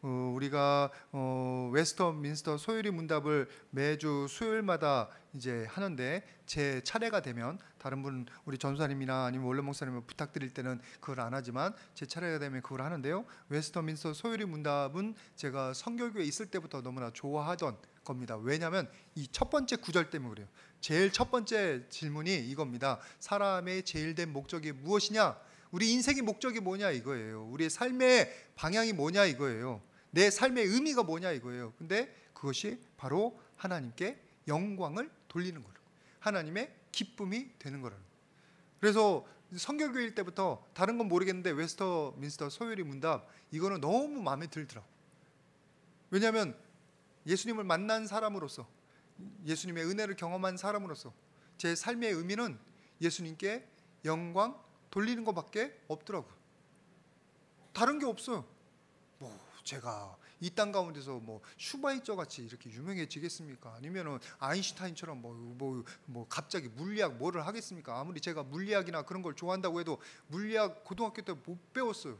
우리가 웨스터민스터 소요리 문답을 매주 수요일마다 이제 하는데, 제 차례가 되면 다른 분, 우리 전사님이나 아니면 원래 목사님을 부탁드릴 때는 그걸 안 하지만 제 차례가 되면 그걸 하는데요. 웨스터민스터 소요리 문답은 제가 성결교에 있을 때부터 너무나 좋아하던 겁니다. 왜냐하면 이 첫 번째 구절 때문에 그래요. 제일 첫 번째 질문이 이겁니다. 사람의 제일된 목적이 무엇이냐? 우리 인생의 목적이 뭐냐 이거예요. 우리의 삶의 방향이 뭐냐 이거예요. 내 삶의 의미가 뭐냐 이거예요. 근데 그것이 바로 하나님께 영광을 돌리는 거예요. 하나님의 기쁨이 되는 거라는 거예요. 그래서 성결교일 때부터 다른 건 모르겠는데 웨스터민스터 소요리 문답 이거는 너무 마음에 들더라고요. 왜냐하면 예수님을 만난 사람으로서, 예수님의 은혜를 경험한 사람으로서 제 삶의 의미는 예수님께 영광 돌리는 것밖에 없더라고요. 다른 게 없어요. 뭐 제가 이 땅 가운데서 뭐 슈바이처 같이 이렇게 유명해지겠습니까? 아니면은 아인슈타인처럼 뭐 갑자기 물리학 뭐를 하겠습니까? 아무리 제가 물리학이나 그런 걸 좋아한다고 해도 물리학 고등학교 때 못 배웠어요.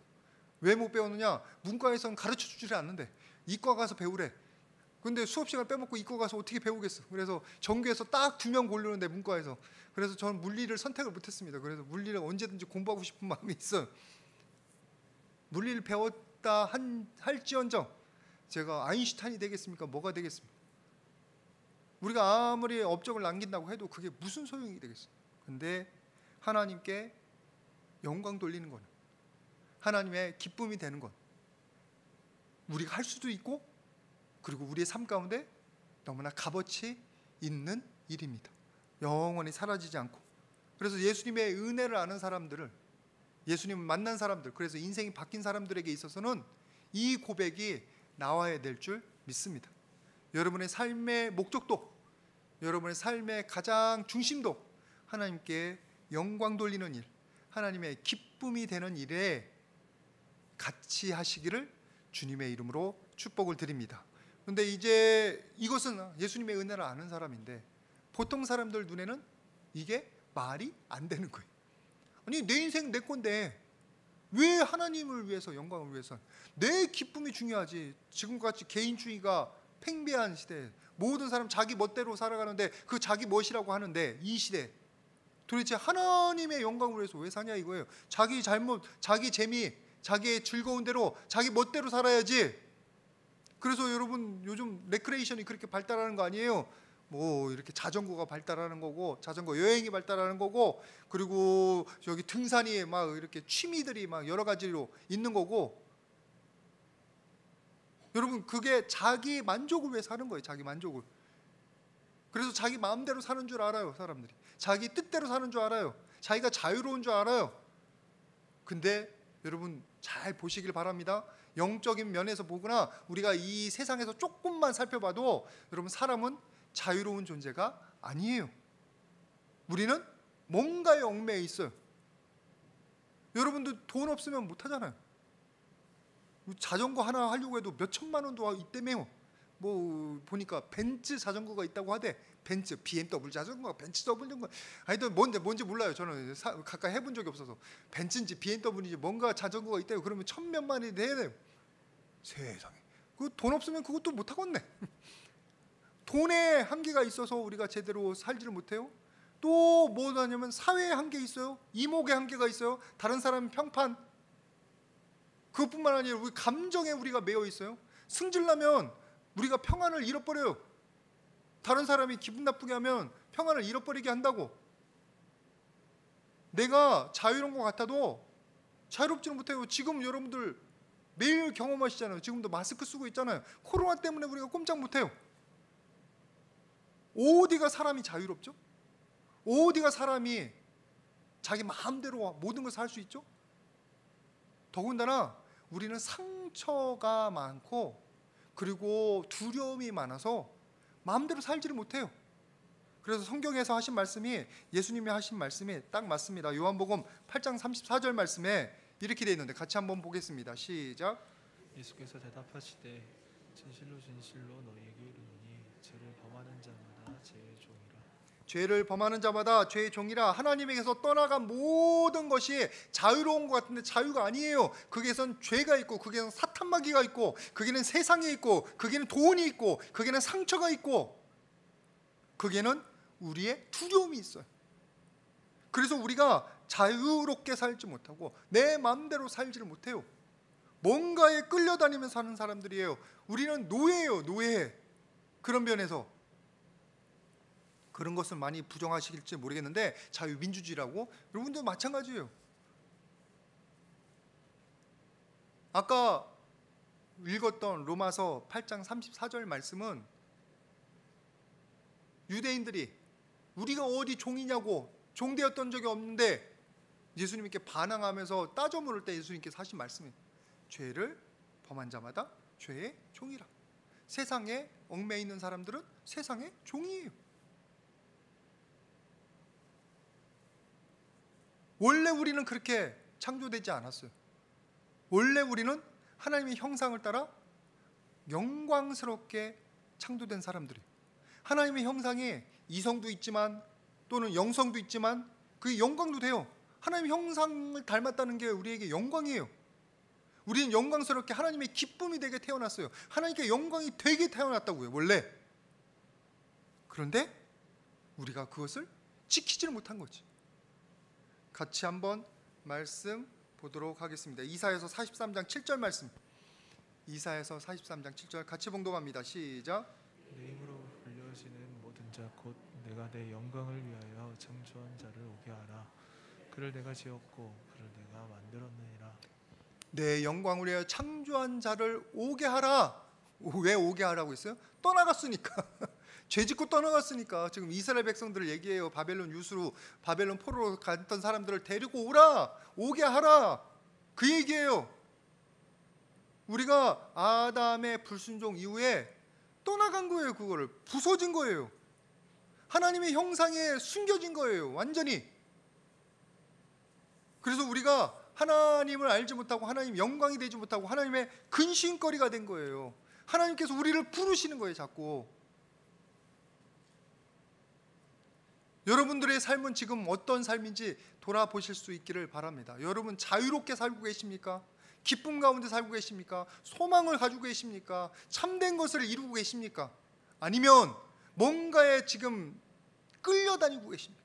왜 못 배웠느냐? 문과에서는 가르쳐 주지 않는데 이과 가서 배우래. 근데 수업 시간 빼먹고 이과 가서 어떻게 배우겠어? 그래서 전교에서 딱 2명 고르는데 문과에서. 그래서 저는 물리를 선택을 못했습니다. 그래서 물리를 언제든지 공부하고 싶은 마음이 있어요. 물리를 배웠다 할지언정 제가 아인슈타인이 되겠습니까? 뭐가 되겠습니까? 우리가 아무리 업적을 남긴다고 해도 그게 무슨 소용이 되겠어요? 근데 하나님께 영광 돌리는 건, 하나님의 기쁨이 되는 건 우리가 할 수도 있고, 그리고 우리의 삶 가운데 너무나 값어치 있는 일입니다. 영원히 사라지지 않고. 그래서 예수님의 은혜를 아는 사람들을, 예수님을 만난 사람들, 그래서 인생이 바뀐 사람들에게 있어서는 이 고백이 나와야 될 줄 믿습니다. 여러분의 삶의 목적도, 여러분의 삶의 가장 중심도 하나님께 영광 돌리는 일, 하나님의 기쁨이 되는 일에 같이 하시기를 주님의 이름으로 축복을 드립니다. 근데 이제 이것은 예수님의 은혜를 아는 사람인데 보통 사람들 눈에는 이게 말이 안 되는 거예요. 아니 내 인생 내 건데 왜 하나님을 위해서, 영광을 위해서 내 기쁨이 중요하지. 지금같이 개인주의가 팽배한 시대에 모든 사람 자기 멋대로 살아가는데 그 자기 멋이라고 하는데 이 시대 도대체 하나님의 영광을 위해서 왜 사냐 이거예요. 자기 잘못, 자기 재미, 자기의 즐거운 대로 자기 멋대로 살아야지. 그래서 여러분 요즘 레크레이션이 그렇게 발달하는 거 아니에요? 뭐 이렇게 자전거가 발달하는 거고, 자전거 여행이 발달하는 거고, 그리고 여기 등산이 막 이렇게 취미들이 막 여러 가지로 있는 거고. 여러분 그게 자기 만족을 위해 사는 거예요. 자기 만족을. 그래서 자기 마음대로 사는 줄 알아요. 사람들이 자기 뜻대로 사는 줄 알아요. 자기가 자유로운 줄 알아요. 근데 여러분 잘 보시길 바랍니다. 영적인 면에서 보거나 우리가 이 세상에서 조금만 살펴봐도 여러분 사람은 자유로운 존재가 아니에요. 우리는 뭔가에 얽매여 있어요. 여러분들 돈 없으면 못 하잖아요. 자전거 하나 하려고 해도 몇 천만 원도 있다며요. 뭐 보니까 벤츠 자전거가 있다고 하대. 벤츠, BMW 자전거가 벤츠 자전거. 아니 뭔지 몰라요. 저는 가까이 해본 적이 없어서. 벤츠인지 BMW인지 뭔가 자전거가 있대요. 그러면 천몇만이 돼야 돼요. 세상에. 그 돈 없으면 그것도 못 하겠네. 돈의 한계가 있어서 우리가 제대로 살지를 못해요. 또 뭐냐면 사회의 한계 있어요. 이목의 한계가 있어요. 다른 사람 평판. 그것뿐만 아니라 우리 감정에 우리가 매여 있어요. 승질나면 우리가 평안을 잃어버려요. 다른 사람이 기분 나쁘게 하면 평안을 잃어버리게 한다고. 내가 자유로운 것 같아도 자유롭지는 못해요. 지금 여러분들 매일 경험하시잖아요. 지금도 마스크 쓰고 있잖아요. 코로나 때문에 우리가 꼼짝 못해요. 어디가 사람이 자유롭죠? 어디가 사람이 자기 마음대로 모든 것을 할 수 있죠? 더군다나 우리는 상처가 많고 그리고 두려움이 많아서 마음대로 살지를 못해요. 그래서 성경에서 하신 말씀이, 예수님이 하신 말씀이 딱 맞습니다. 요한복음 8장 34절 말씀에 이렇게 되어 있는데 같이 한번 보겠습니다. 시작. 예수께서 대답하시되 진실로 진실로 너희에게 이르노니 죄를 범하는 자마다 죄의 종이라. 죄를 범하는 자마다 죄의 종이라. 하나님에게서 떠나간 모든 것이 자유로운 것 같은데 자유가 아니에요. 거기에선 죄가 있고, 거기에는 사탄마귀가 있고, 거기는 세상이 있고, 거기는 돈이 있고, 거기는 상처가 있고, 거기에는 우리의 두려움이 있어요. 그래서 우리가 자유롭게 살지 못하고 내 마음대로 살지를 못해요. 뭔가에 끌려다니며 사는 사람들이에요. 우리는 노예예요, 노예. 그런 면에서 그런 것을 많이 부정하실지 모르겠는데 자유민주주의라고, 여러분도 마찬가지예요. 아까 읽었던 로마서 8장 34절 말씀은 유대인들이 우리가 어디 종이냐고, 종되었던 적이 없는데 예수님께 반항하면서 따져 물을 때 예수님께서 하신 말씀이 죄를 범한 자마다 죄의 종이라. 세상에 얽매여 있는 사람들은 세상의 종이에요. 원래 우리는 그렇게 창조되지 않았어요. 원래 우리는 하나님의 형상을 따라 영광스럽게 창조된 사람들이에요. 하나님의 형상에 이성도 있지만 또는 영성도 있지만 그게 영광도 돼요. 하나님의 형상을 닮았다는 게 우리에게 영광이에요. 우리는 영광스럽게 하나님의 기쁨이 되게 태어났어요. 하나님께 영광이 되게 태어났다고요, 원래. 그런데 우리가 그것을 지키지를 못한 거지. 같이 한번 말씀 보도록 하겠습니다. 이사야서 43장 7절 말씀. 이사야서 43장 7절 같이 봉독합니다. 시작. 내 힘으로 불려지는 모든 자 곧 내가 내 영광을 위하여 창조한 자를 오게 하라. 그를 내가 지었고 그를 내가 만들었느니라. 내 영광을 위하여 창조한 자를 오게 하라. 왜 오게 하라고 했어요? 떠나갔으니까. 죄짓고 떠나갔으니까. 지금 이스라엘 백성들을 얘기해요. 바벨론 유수로, 바벨론 포로로 갔던 사람들을 데리고 오라, 오게 하라, 그 얘기예요. 우리가 아담의 불순종 이후에 떠나간 거예요. 그거를 부서진 거예요. 하나님의 형상에 숨겨진 거예요, 완전히. 그래서 우리가 하나님을 알지 못하고 하나님 영광이 되지 못하고 하나님의 근심거리가 된 거예요. 하나님께서 우리를 부르시는 거예요, 자꾸. 여러분들의 삶은 지금 어떤 삶인지 돌아보실 수 있기를 바랍니다. 여러분 자유롭게 살고 계십니까? 기쁨 가운데 살고 계십니까? 소망을 가지고 계십니까? 참된 것을 이루고 계십니까? 아니면 뭔가에 지금 끌려다니고 계십니까?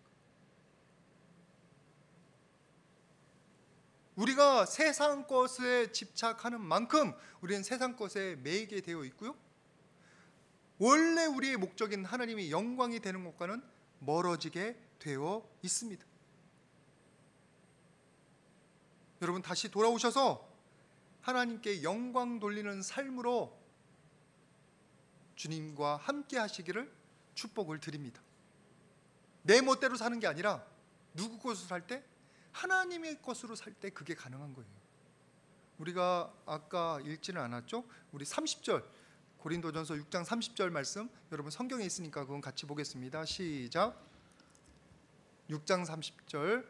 우리가 세상 것에 집착하는 만큼 우리는 세상 것에 매이게 되어 있고요, 원래 우리의 목적인 하나님의 영광이 되는 것과는 멀어지게 되어 있습니다. 여러분 다시 돌아오셔서 하나님께 영광 돌리는 삶으로 주님과 함께 하시기를 축복을 드립니다. 내 멋대로 사는 게 아니라 누구 것으로 살 때? 하나님의 것으로 살 때 그게 가능한 거예요. 우리가 아까 읽지는 않았죠? 우리 30절 고린도전서 6장 30절 말씀, 여러분 성경에 있으니까 그건 같이 보겠습니다. 시작. 6장 30절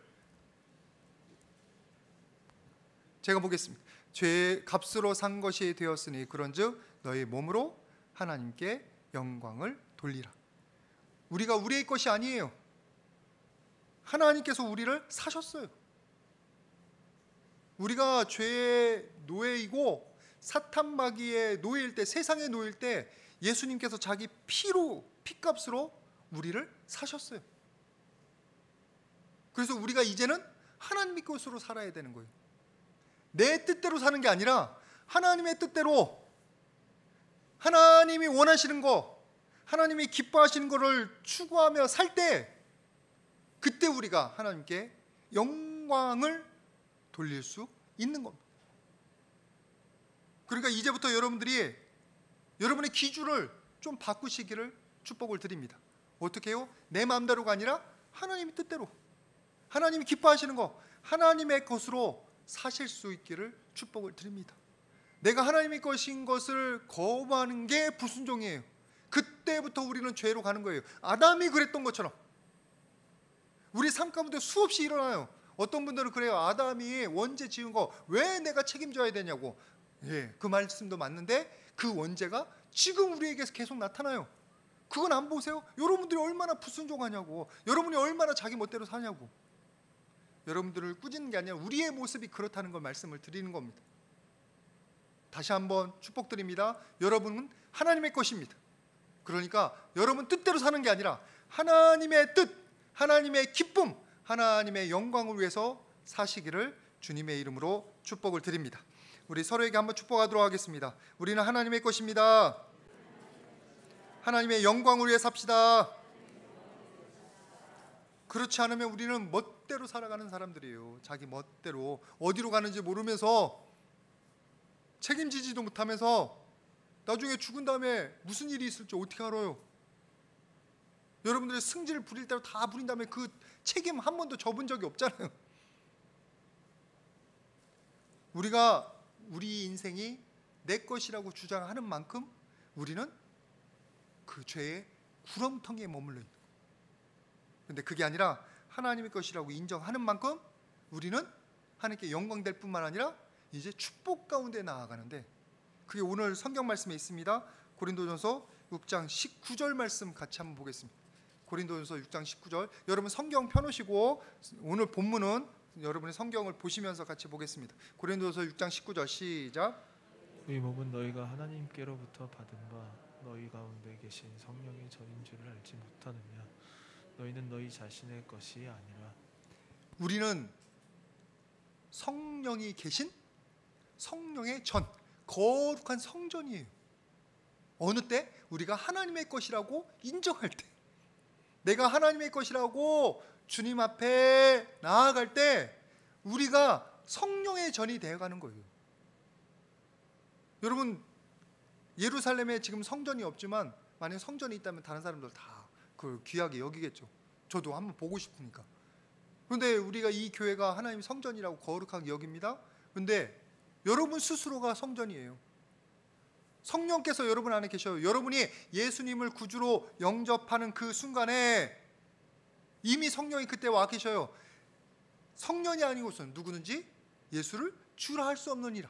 제가 보겠습니다. 죄의 값으로 산 것이 되었으니 그런즉 너희 몸으로 하나님께 영광을 돌리라. 우리가 우리의 것이 아니에요. 하나님께서 우리를 사셨어요. 우리가 죄의 노예이고 사탄 마귀의 노예일 때, 세상의 노예일 때 예수님께서 자기 피값으로 우리를 사셨어요. 그래서 우리가 이제는 하나님의 것으로 살아야 되는 거예요. 내 뜻대로 사는 게 아니라 하나님의 뜻대로, 하나님이 원하시는 거, 하나님이 기뻐하시는 거를 추구하며 살 때, 그때 우리가 하나님께 영광을 돌릴 수 있는 겁니다. 그러니까 이제부터 여러분들이 여러분의 기준을 좀 바꾸시기를 축복을 드립니다. 어떻게 해요? 내 마음대로가 아니라 하나님의 뜻대로, 하나님이 기뻐하시는 거, 하나님의 것으로 사실 수 있기를 축복을 드립니다. 내가 하나님의 것인 것을 거부하는 게 불순종이에요. 그때부터 우리는 죄로 가는 거예요. 아담이 그랬던 것처럼 우리 삶 가운데 수없이 일어나요. 어떤 분들은 그래요. 아담이 원죄 지은 거 왜 내가 책임져야 되냐고. 예, 그 말씀도 맞는데 그 원죄가 지금 우리에게서 계속 나타나요. 그건 안 보세요? 여러분들이 얼마나 불순종하냐고, 여러분이 얼마나 자기 멋대로 사냐고. 여러분들을 꾸짖는 게 아니라 우리의 모습이 그렇다는 걸 말씀을 드리는 겁니다. 다시 한번 축복드립니다. 여러분은 하나님의 것입니다. 그러니까 여러분 뜻대로 사는 게 아니라 하나님의 뜻, 하나님의 기쁨, 하나님의 영광을 위해서 사시기를 주님의 이름으로 축복을 드립니다. 우리 서로에게 한번 축복하도록 하겠습니다. 우리는 하나님의 것입니다. 하나님의 영광을 위해 삽시다. 그렇지 않으면 우리는 멋대로 살아가는 사람들이에요. 자기 멋대로 어디로 가는지 모르면서, 책임지지도 못하면서 나중에 죽은 다음에 무슨 일이 있을지 어떻게 알아요? 여러분들의 승질을 부릴 대로 다 부린 다음에 그 책임 한 번도 져본 적이 없잖아요. 우리가 우리 인생이 내 것이라고 주장하는 만큼 우리는 그 죄의 구렁텅이에 머물러 있는 거예요. 그런데 그게 아니라 하나님의 것이라고 인정하는 만큼 우리는 하나님께 영광될 뿐만 아니라 이제 축복 가운데 나아가는데, 그게 오늘 성경 말씀에 있습니다. 고린도전서 6장 19절 말씀 같이 한번 보겠습니다. 고린도전서 6장 19절. 여러분 성경 펴놓으시고 오늘 본문은 여러분의 성경을 보시면서 같이 보겠습니다. 고린도전서 6장 19절 시작. 이 몸은 너희가 하나님께로부터 받은 바 너희 가운데 계신 성령의 전인 줄을 알지 못하느냐. 너희는 너희 자신의 것이 아니라. 우리는 성령이 계신 성령의 전, 거룩한 성전이에요. 어느 때? 우리가 하나님의 것이라고 인정할 때, 내가 하나님의 것이라고 주님 앞에 나아갈 때 우리가 성령의 전이 되어가는 거예요. 여러분, 예루살렘에 지금 성전이 없지만 만약 성전이 있다면 다른 사람들 다 그 귀하게 여기겠죠. 저도 한번 보고 싶으니까. 그런데 우리가 이 교회가 하나님 성전이라고 거룩하게 여깁니다. 그런데 여러분 스스로가 성전이에요. 성령께서 여러분 안에 계셔요. 여러분이 예수님을 구주로 영접하는 그 순간에 이미 성령이 그때 와 계셔요. 성령이 아니고선 누구든지 예수를 주라 할 수 없느니라.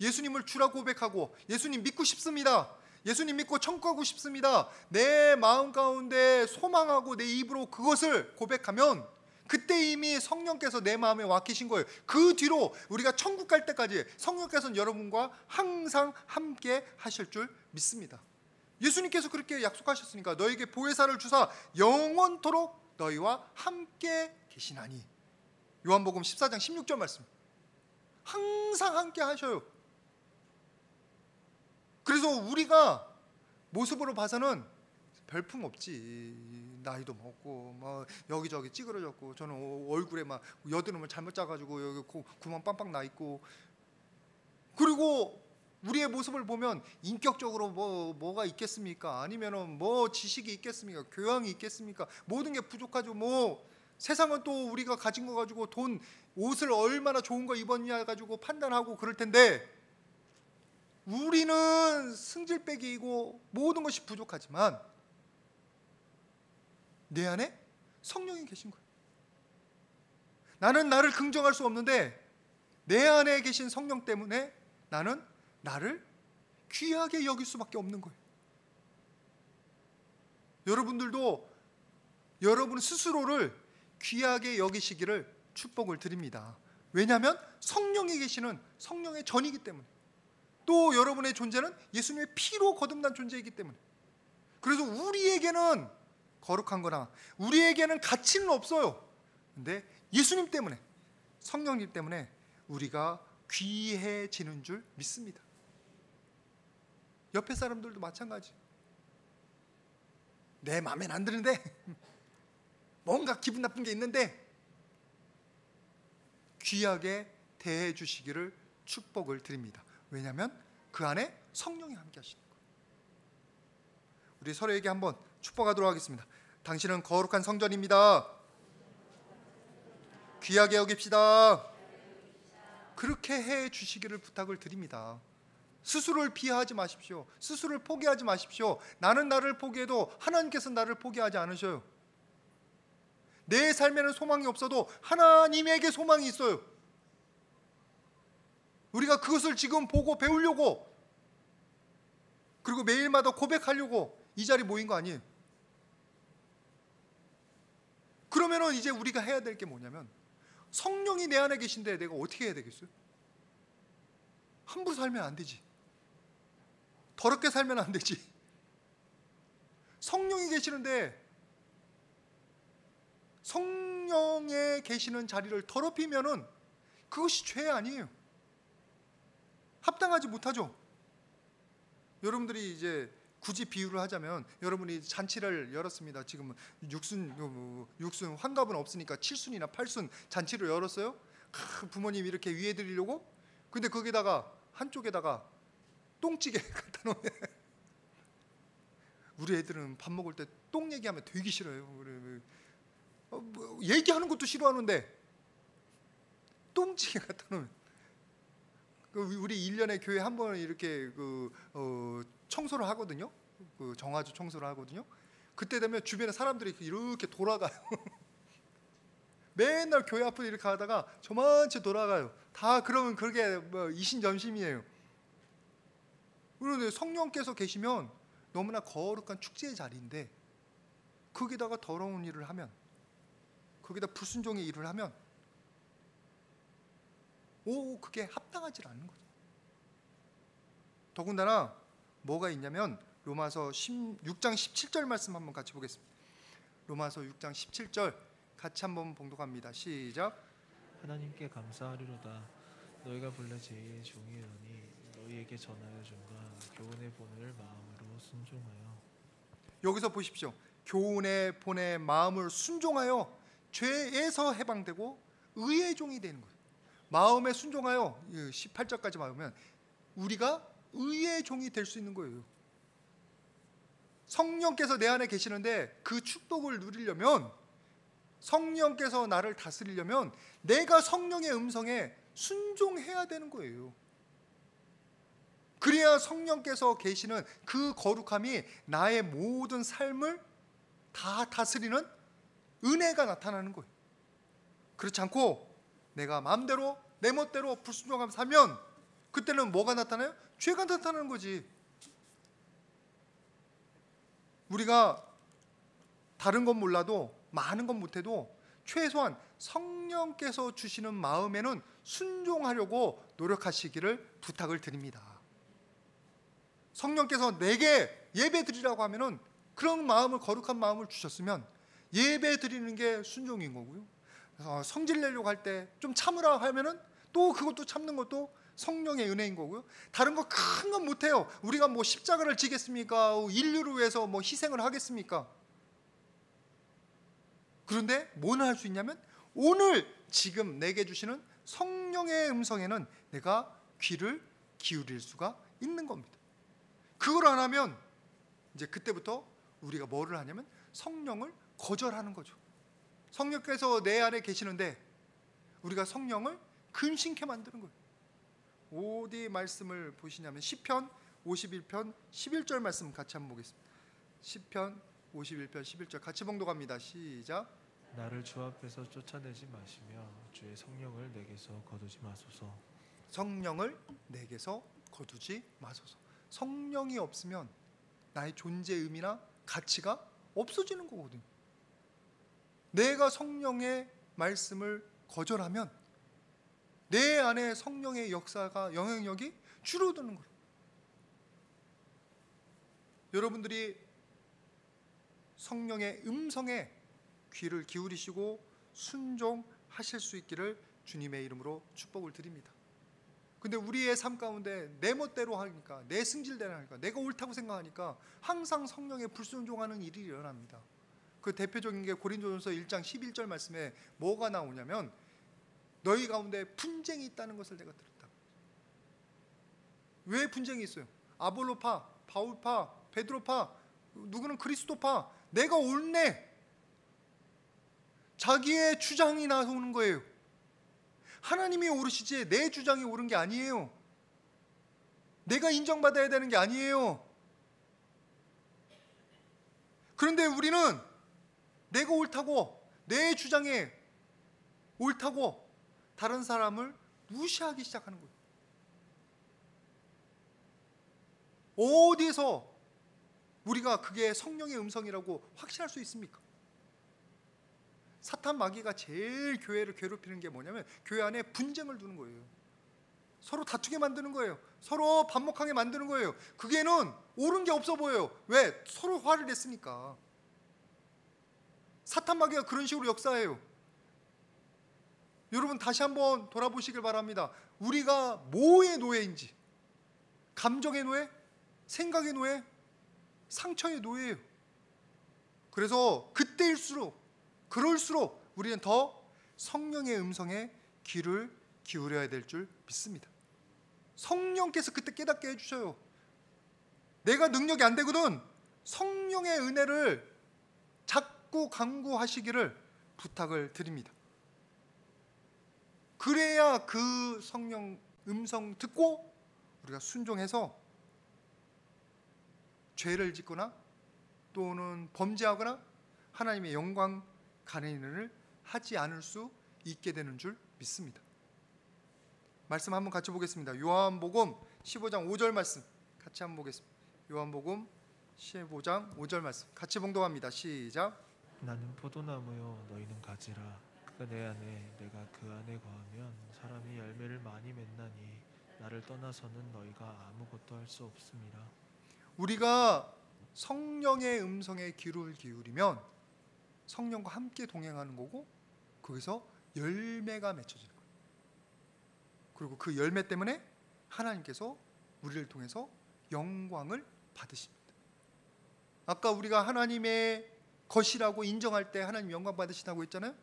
예수님을 주라 고백하고, 예수님 믿고 싶습니다, 예수님 믿고 천국 가고 싶습니다, 내 마음 가운데 소망하고 내 입으로 그것을 고백하면 그때 이미 성령께서 내 마음에 와 계신 거예요. 그 뒤로 우리가 천국 갈 때까지 성령께서는 여러분과 항상 함께 하실 줄 믿습니다. 예수님께서 그렇게 약속하셨으니까 너에게 보혜사를 주사 영원토록 너희와 함께 계시나니. 요한복음 14장 16절 말씀. 항상 함께 하셔요. 그래서 우리가 모습으로 봐서는 별품 없지. 나이도 먹고 뭐 여기저기 찌그러졌고, 저는 얼굴에 막 여드름을 잘못 짜가지고 여기 구멍 빵빵 나 있고, 그리고 우리의 모습을 보면 인격적으로 뭐가 있겠습니까? 아니면은 뭐 지식이 있겠습니까? 교양이 있겠습니까? 모든 게 부족하죠. 뭐 세상은 또 우리가 가진 거 가지고 돈, 옷을 얼마나 좋은 거 입었냐 가지고 판단하고 그럴 텐데, 우리는 승질빼기이고 모든 것이 부족하지만 내 안에 성령이 계신 거예요. 나는 나를 긍정할 수 없는데 내 안에 계신 성령 때문에 나는 나를 귀하게 여길 수밖에 없는 거예요. 여러분들도 여러분 스스로를 귀하게 여기시기를 축복을 드립니다. 왜냐하면 성령이 계시는 성령의 전이기 때문에, 또 여러분의 존재는 예수님의 피로 거듭난 존재이기 때문에, 그래서 우리에게는 거룩한 거나 우리에게는 가치는 없어요. 근데 예수님 때문에, 성령님 때문에 우리가 귀해지는 줄 믿습니다. 옆에 사람들도 마찬가지. 내 마음엔 안 드는데 뭔가 기분 나쁜 게 있는데 귀하게 대해 주시기를 축복을 드립니다. 왜냐하면 그 안에 성령이 함께 하시는 거예요. 우리 서로에게 한번 축복하도록 하겠습니다. 당신은 거룩한 성전입니다. 귀하게 여깁시다. 그렇게 해 주시기를 부탁을 드립니다. 스스로를 비하하지 마십시오. 스스로를 포기하지 마십시오. 나는 나를 포기해도 하나님께서 나를 포기하지 않으셔요. 내 삶에는 소망이 없어도 하나님에게 소망이 있어요. 우리가 그것을 지금 보고 배우려고, 그리고 매일마다 고백하려고 이 자리 모인 거 아니에요? 그러면은 이제 우리가 해야 될 게 뭐냐면, 성령이 내 안에 계신데 내가 어떻게 해야 되겠어요? 함부로 살면 안 되지. 더럽게 살면 안 되지. 성령이 계시는데 성령에 계시는 자리를 더럽히면은 그것이 죄 아니에요. 합당하지 못하죠. 여러분들이 이제 굳이 비유를 하자면, 여러분이 잔치를 열었습니다. 지금 육순 환갑은 없으니까 7순이나 8순 잔치를 열었어요. 부모님 이렇게 위해 드리려고. 근데 거기다가 한쪽에다가 똥찌개 갖다 놓으면 우리 애들은 밥 먹을 때 똥 얘기하면 되게 싫어요. 얘기하는 것도 싫어하는데 똥찌개 갖다 놓으면, 우리 1년에 교회 한 번 이렇게 청소를 하거든요. 정화조 청소를 하거든요. 그때 되면 주변에 사람들이 이렇게 돌아가요. 맨날 교회 앞으로 이렇게 가다가 저만치 돌아가요. 다 그러면 그게 이신점심이에요. 그런데 성령께서 계시면 너무나 거룩한 축제의 자리인데, 거기다가 더러운 일을 하면, 거기다 불순종의 일을 하면 그게 합당하지 않는 거죠. 더군다나 뭐가 있냐면, 로마서 6장 17절 말씀 한번 같이 보겠습니다. 로마서 6장 17절 같이 한번 봉독합니다. 시작. 하나님께 감사하리로다. 너희가 본래 제 종이오니 너희에게 전하여 준바 교훈의 본을 마음으로 순종하여. 여기서 보십시오. 교훈의 본의 마음을 순종하여 죄에서 해방되고 의의 종이 되는 거예요. 마음에 순종하여 18절까지 보면 우리가 의의 종이 될 수 있는 거예요. 성령께서 내 안에 계시는데 그 축복을 누리려면, 성령께서 나를 다스리려면 내가 성령의 음성에 순종해야 되는 거예요. 그래야 성령께서 계시는 그 거룩함이 나의 모든 삶을 다 다스리는 은혜가 나타나는 거예요. 그렇지 않고 내가 마음대로 내 멋대로 불순종하며 살면 그때는 뭐가 나타나요? 죄가 나타나는 거지. 우리가 다른 건 몰라도, 많은 건 못해도 최소한 성령께서 주시는 마음에는 순종하려고 노력하시기를 부탁을 드립니다. 성령께서 내게 예배 드리라고 하면은 그런 마음을, 거룩한 마음을 주셨으면 예배 드리는 게 순종인 거고요. 성질 내려고 할 때 좀 참으라 하면은 또 그것도 참는 것도 성령의 은혜인 거고요. 다른 거 큰 건 못해요. 우리가 뭐 십자가를 지겠습니까? 인류를 위해서 뭐 희생을 하겠습니까? 그런데 뭐는 할 수 있냐면, 오늘 지금 내게 주시는 성령의 음성에는 내가 귀를 기울일 수가 있는 겁니다. 그걸 안 하면 이제 그때부터 우리가 뭐를 하냐면 성령을 거절하는 거죠. 성령께서 내 안에 계시는데 우리가 성령을 근심케 만드는 거예요. 어디 말씀을 보시냐면 시편 51편 11절 말씀 같이 한번 보겠습니다. 시편 51편 11절 같이 봉독합니다. 시작. 나를 주 앞에서 쫓아내지 마시며 주의 성령을 내게서 거두지 마소서. 성령을 내게서 거두지 마소서. 성령이 없으면 나의 존재 의미나 가치가 없어지는 거거든요. 내가 성령의 말씀을 거절하면 내 안에 성령의 역사가, 영향력이 줄어드는 거예요. 여러분들이 성령의 음성에 귀를 기울이시고 순종하실 수 있기를 주님의 이름으로 축복을 드립니다. 근데 우리의 삶 가운데 내 멋대로 하니까, 내 승질대로 하니까, 내가 옳다고 생각하니까 항상 성령에 불순종하는 일이 일어납니다. 그 대표적인 게 고린도전서 1장 11절 말씀에 뭐가 나오냐면, 너희 가운데 분쟁이 있다는 것을 내가 들었다. 왜 분쟁이 있어요? 아볼로파, 바울파, 베드로파, 누구는 그리스도파, 내가 옳네, 자기의 주장이 나오는 거예요. 하나님이 옳으시지 내 주장이 옳은 게 아니에요. 내가 인정받아야 되는 게 아니에요. 그런데 우리는 내가 옳다고, 내 주장에 옳다고 다른 사람을 무시하기 시작하는 거예요. 어디서 우리가 그게 성령의 음성이라고 확신할 수 있습니까? 사탄 마귀가 제일 교회를 괴롭히는 게 뭐냐면 교회 안에 분쟁을 두는 거예요. 서로 다투게 만드는 거예요. 서로 반목하게 만드는 거예요. 그게는 옳은 게 없어 보여요. 왜? 서로 화를 냈으니까. 사탄 마귀가 그런 식으로 역사해요. 여러분 다시 한번 돌아보시길 바랍니다. 우리가 뭐의 노예인지, 감정의 노예, 생각의 노예, 상처의 노예예요. 그래서 그때일수록, 그럴수록 우리는 더 성령의 음성에 귀를 기울여야 될 줄 믿습니다. 성령께서 그때 깨닫게 해주셔요. 내가 능력이 안 되거든. 성령의 은혜를 자꾸 강구하시기를 부탁을 드립니다. 그래야 그 성령 음성 듣고 우리가 순종해서 죄를 짓거나 또는 범죄하거나 하나님의 영광 가는 일을 하지 않을 수 있게 되는 줄 믿습니다. 말씀 한번 같이 보겠습니다. 요한복음 15장 5절 말씀 같이 한번 보겠습니다. 요한복음 15장 5절 말씀 같이 봉독합니다. 시작. 나는 포도나무요 너희는 가지라. 그가 내 안에 내가 그 안에 거하면 사람이 열매를 많이 맺나니 나를 떠나서는 너희가 아무것도 할 수 없음이라. 우리가 성령의 음성에 귀를 기울이면 성령과 함께 동행하는 거고 거기서 열매가 맺혀지는 거예요. 그리고 그 열매 때문에 하나님께서 우리를 통해서 영광을 받으십니다. 아까 우리가 하나님의 것이라고 인정할 때 하나님 영광 받으신다고 했잖아요.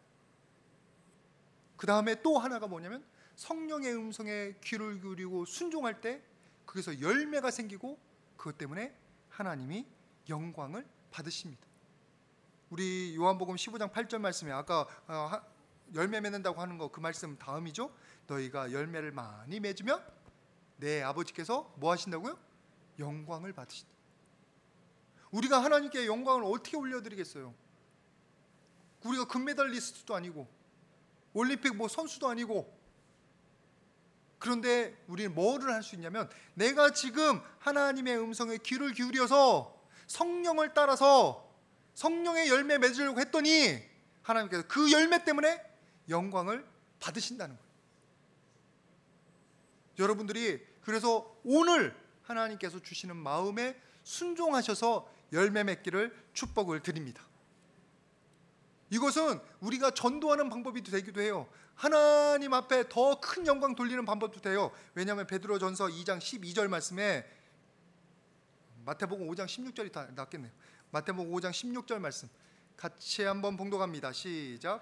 그 다음에 또 하나가 뭐냐면 성령의 음성에 귀를 기울이고 순종할 때 거기서 열매가 생기고 그것 때문에 하나님이 영광을 받으십니다. 우리 요한복음 15장 8절 말씀에 아까 열매 맺는다고 하는 거 그 말씀 다음이죠. 너희가 열매를 많이 맺으면 내 아버지께서 뭐 하신다고요? 영광을 받으신다. 우리가 하나님께 영광을 어떻게 올려드리겠어요? 우리가 금메달리스트도 아니고 올림픽 뭐 선수도 아니고. 그런데 우리는 뭐를 할 수 있냐면 내가 지금 하나님의 음성에 귀를 기울여서 성령을 따라서 성령의 열매 맺으려고 했더니 하나님께서 그 열매 때문에 영광을 받으신다는 거예요. 여러분들이 그래서 오늘 하나님께서 주시는 마음에 순종하셔서 열매 맺기를 축복을 드립니다. 이것은 우리가 전도하는 방법이 되기도 해요. 하나님 앞에 더 큰 영광 돌리는 방법도 돼요. 왜냐하면 베드로전서 2장 12절 말씀에 마태복음 5장 16절이 다 낫겠네요. 마태복음 5장 16절 말씀 같이 한번 봉독합니다. 시작.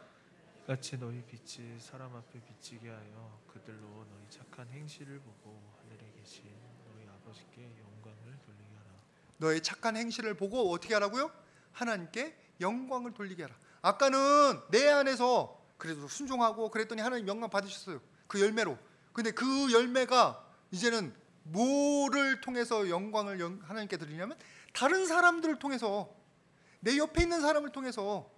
같이 너희 빛이 사람 앞에 비치게 하여 그들로 너희 착한 행실을 보고 하늘에 계신 너희 아버지께 영광을 돌리게 하라. 너의 착한 행실을 보고 어떻게 하라고요? 하나님께 영광을 돌리게 하라. 아까는 내 안에서 그래도 순종하고 그랬더니 하나님 영광 받으셨어요. 그 열매로. 근데 그 열매가 이제는 뭐를 통해서 영광을 하나님께 드리냐면 다른 사람들을 통해서, 내 옆에 있는 사람을 통해서.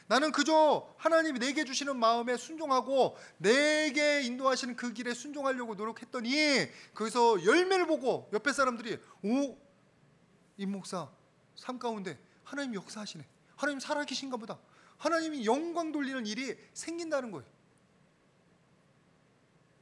나는 그저 하나님이 내게 주시는 마음에 순종하고 내게 인도하시는 그 길에 순종하려고 노력했더니 거기서 열매를 보고 옆에 사람들이 오, 임 목사 삶 가운데 하나님 역사하시네, 하나님 살아계신가 보다, 하나님이 영광 돌리는 일이 생긴다는 거예요.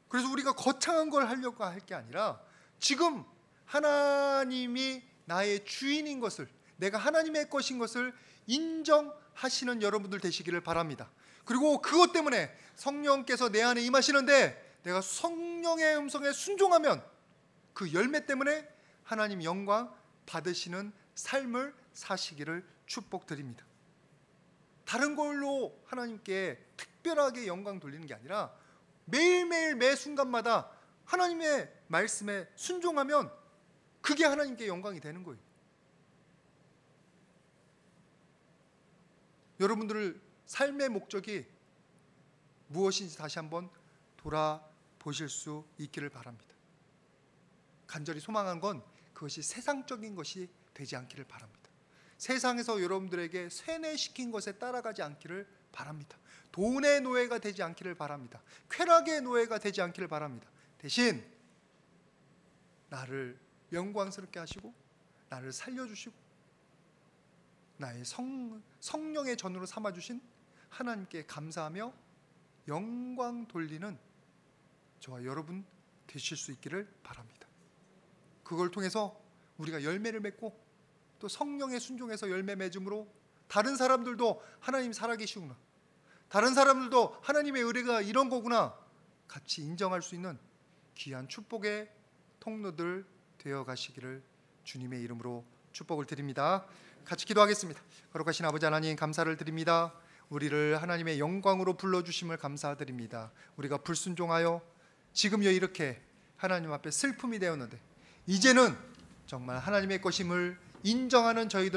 그래서 우리가 거창한 걸 하려고 할 게 아니라 지금 하나님이 나의 주인인 것을, 내가 하나님의 것인 것을 인정하시는 여러분들 되시기를 바랍니다. 그리고 그것 때문에 성령께서 내 안에 임하시는데 내가 성령의 음성에 순종하면 그 열매 때문에 하나님 영광 받으시는 삶을 사시기를 축복드립니다. 다른 걸로 하나님께 특별하게 영광 돌리는 게 아니라 매일매일 매 순간마다 하나님의 말씀에 순종하면 그게 하나님께 영광이 되는 거예요. 여러분들 삶의 목적이 무엇인지 다시 한번 돌아보실 수 있기를 바랍니다. 간절히 소망한 건 그것이 세상적인 것이 되지 않기를 바랍니다. 세상에서 여러분들에게 세뇌시킨 것에 따라가지 않기를 바랍니다. 돈의 노예가 되지 않기를 바랍니다. 쾌락의 노예가 되지 않기를 바랍니다. 대신 나를 영광스럽게 하시고 나를 살려주시고 나의 성령의 전으로 삼아주신 하나님께 감사하며 영광 돌리는 저와 여러분 되실 수 있기를 바랍니다. 그걸 통해서 우리가 열매를 맺고 또 성령의 순종에서 열매 맺음으로 다른 사람들도 하나님 살아계시구나, 다른 사람들도 하나님의 의뢰가 이런 거구나 같이 인정할 수 있는 귀한 축복의 통로들 되어 가시기를 주님의 이름으로 축복을 드립니다. 같이 기도하겠습니다. 거룩하신 아버지 하나님, 감사를 드립니다. 우리를 하나님의 영광으로 불러주심을 감사드립니다. 우리가 불순종하여 지금요 이렇게 하나님 앞에 슬픔이 되었는데 이제는 정말 하나님의 것임을 인정하는 저희들